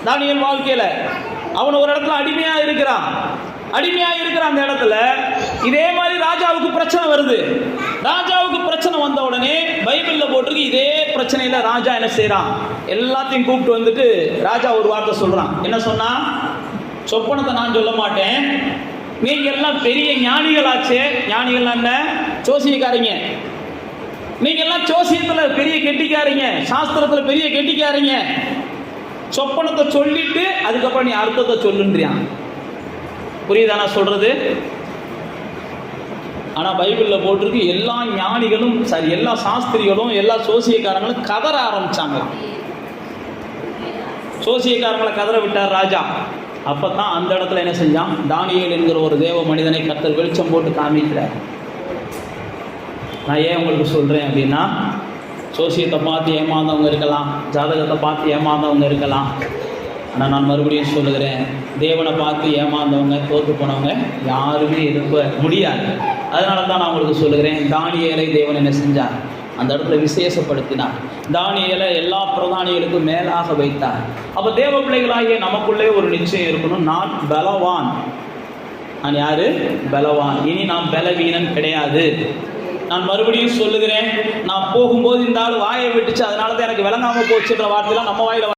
தானியேல் வாழ்க்கையில. அவன் ஒரு இடத்துல அடிமையா இருக்கிறான். அந்த இடத்துல இதே மாதிரி ராஜாவுக்கு பிரச்சனை வருது. ராஜாவுக்கு பிரச்சனை வந்த உடனே பைபிள்ல போட்டிருக்கு, இதே பிரச்சனையில ராஜா என்ன செய்யறான், எல்லாத்தையும் கூப்பிட்டு வந்துட்டு ராஜா ஒரு வார்த்தை சொல்றான். என்ன சொன்னா, சொப்பனத்தை நான் சொல்ல மாட்டேன், நீங்க எல்லாம் பெரிய ஞானிகளாச்சே. ஞானிகள் என்ன? ஜோசியக்காரங்க. நீங்க எல்லாம் ஜோசியத்துல பெரிய கெட்டிக்காரங்க, சாஸ்திரத்துல பெரிய கெட்டிக்காரங்க. சொப்பனத்தை சொல்லிட்டு அதுக்கப்புறம் நீ அர்த்தத்தை சொல்லுன்றியான். புரியுதா நான் சொல்றது? ஆனா பைபிள்ல போட்டிருக்கு, எல்லா ஞானிகளும் சரி, எல்லா சாஸ்திரிகளும் எல்லா சோசியக்காரங்களும் கதற ஆரம்பிச்சாங்களாம். சோசியக்காரங்களை கதற விட்டார் ராஜா. அப்பதான் அந்த இடத்துல என்ன செஞ்சான், தானியேல் என்கிற ஒரு தேவ மனிதனை கர்த்தர் வெளிச்சம் போட்டு காமிக்கிறார். நான் ஏன் உங்களுக்கு சொல்றேன் அப்படின்னா, சோசியத்தை பார்த்து ஏமாந்தவங்க இருக்கலாம், ஜாதகத்தை பார்த்து ஏமாந்தவங்க இருக்கலாம். ஆனால் நான் மறுபடியும் சொல்லுகிறேன், தேவனை பார்த்து ஏமாந்தவங்க தோற்று போனவங்க யாருமே இருக்க முடியாது. அதனால தான் நான் உங்களுக்கு சொல்லுகிறேன், தானியேலை தேவன் என்ன செஞ்சார், அந்த இடத்துல விசேஷப்படுத்தினார். தானியேலை எல்லா பிரதானிகளுக்கும் மேலாக வைத்தார். அப்போ தேவ பிள்ளைகளாகிய நமக்குள்ளே ஒரு நிச்சயம் இருக்கணும், நான் பலவான். நான் யாரு? பலவான். இனி நான் பலவீனன் கிடையாது. நான் மறுபடியும் சொல்லுகிறேன், நான் போகும்போது இந்த ஆள் வாயை விட்டுச்சு, அதனால தான் எனக்கு விளங்காம போச்சுன்ற வார்த்தைலாம் நம்ம வாயில